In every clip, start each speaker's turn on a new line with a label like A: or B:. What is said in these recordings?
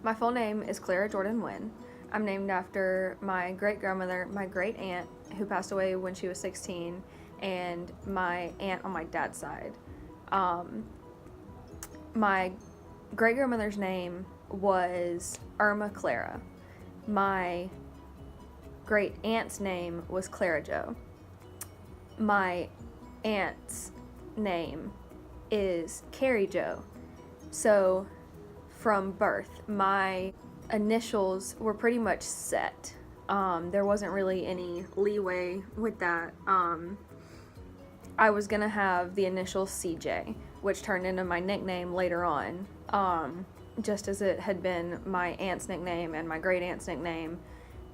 A: My full name is Clara Jordan Wynn. I'm named after my great-grandmother, my great-aunt, who passed away when she was 16, and my aunt on my dad's side. My great-grandmother's name was Irma Clara. My great-aunt's name was Clara Jo. My aunt's name is Carrie Jo. So from birth, my initials were pretty much set. There wasn't really any leeway with that. I was gonna have the initial CJ, which turned into my nickname later on, just as it had been my aunt's nickname and my great aunt's nickname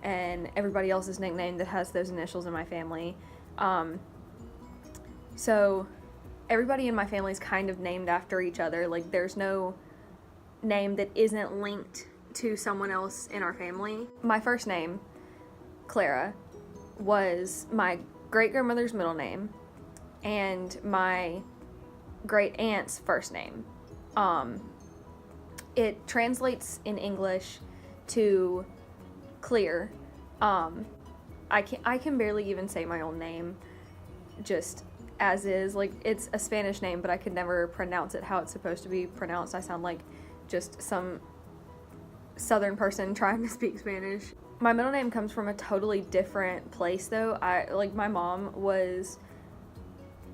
A: and everybody else's nickname that has those initials in my family. So everybody in my family is kind of named after each other. Like, there's no name that isn't linked to someone else in our family. My first name, Clara, was my great-grandmother's middle name and my great-aunt's first name. It translates in English to clear. I can barely even say my own name just as is. Like, it's a Spanish name, but I could never pronounce it how it's supposed to be pronounced. I sound like just some southern person trying to speak Spanish. My middle name comes from a totally different place though. My mom was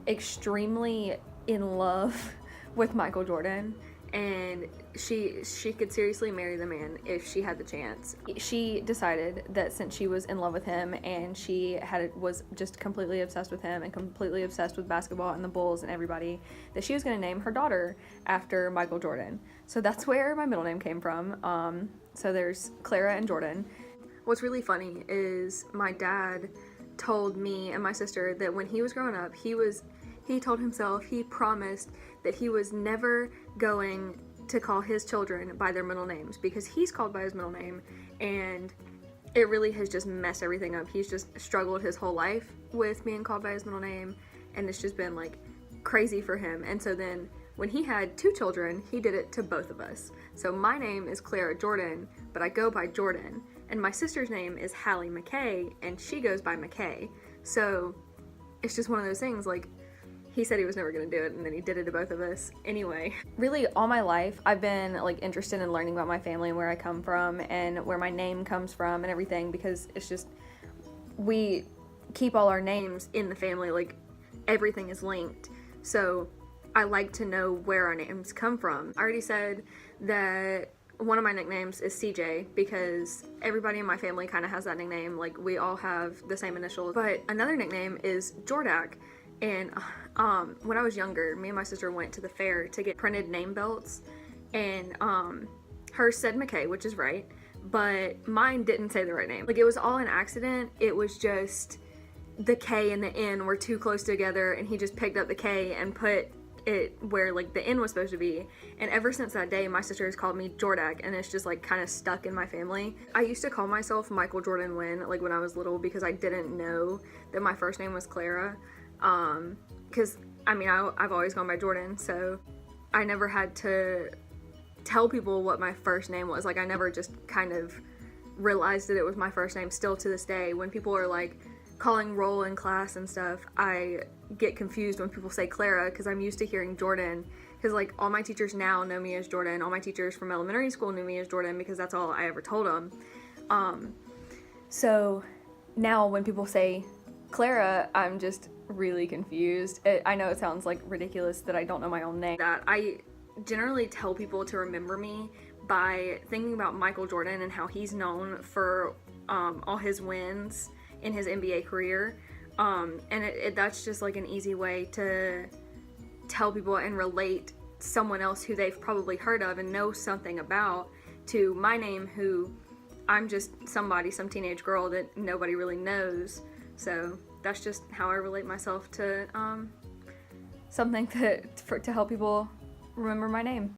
A: extremely in love with Michael Jordan, and she could seriously marry the man if she had the chance. She decided that since she was in love with him and she was just completely obsessed with him and completely obsessed with basketball and the Bulls and everybody, that she was going to name her daughter after Michael Jordan. So that's where my middle name came from. So there's Clara and Jordan. What's really funny is my dad told me and my sister that when he was growing up, he told himself, he promised that he was never going to call his children by their middle names, because he's called by his middle name and it really has just messed everything up. He's just struggled his whole life with being called by his middle name, and it's just been like crazy for him. And so then when he had 2 children, he did it to both of us. So my name is Clara Jordan, but I go by Jordan, and my sister's name is Hallie McKay and she goes by McKay. So it's just one of those things, like, he said he was never going to do it, and then he did it to both of us. Anyway, really all my life I've been like interested in learning about my family and where I come from and where my name comes from and everything, because it's just, we keep all our names in the family, like everything is linked. So I like to know where our names come from. I already said that one of my nicknames is CJ because everybody in my family kind of has that nickname. Like, we all have the same initials. But another nickname is Jordak. And when I was younger, me and my sister went to the fair to get printed name belts, and hers said McKay, which is right, but mine didn't say the right name. Like, it was all an accident. It was just the K and the N were too close together, and he just picked up the K and put it where like the N was supposed to be. And ever since that day, my sister has called me Jordak, and it's just like kind of stuck in my family. I used to call myself Michael Jordan Wynn like when I was little, because I didn't know that my first name was Clara. Because I mean, I've always gone by Jordan, so I never had to tell people what my first name was. Like, I never just kind of realized that it was my first name. Still to this day, when people are like calling roll in class and stuff, I get confused when people say Clara, because I'm used to hearing Jordan, because like all my teachers now know me as Jordan. All my teachers from elementary school knew me as Jordan because that's all I ever told them. So now when people say Clara, I'm just really confused. I know it sounds like ridiculous that I don't know my own name. That I generally tell people to remember me by thinking about Michael Jordan and how he's known for all his wins in his NBA career. And that's just like an easy way to tell people and relate someone else who they've probably heard of and know something about to my name, who I'm just some teenage girl that nobody really knows. So that's just how I relate myself to something to help people remember my name.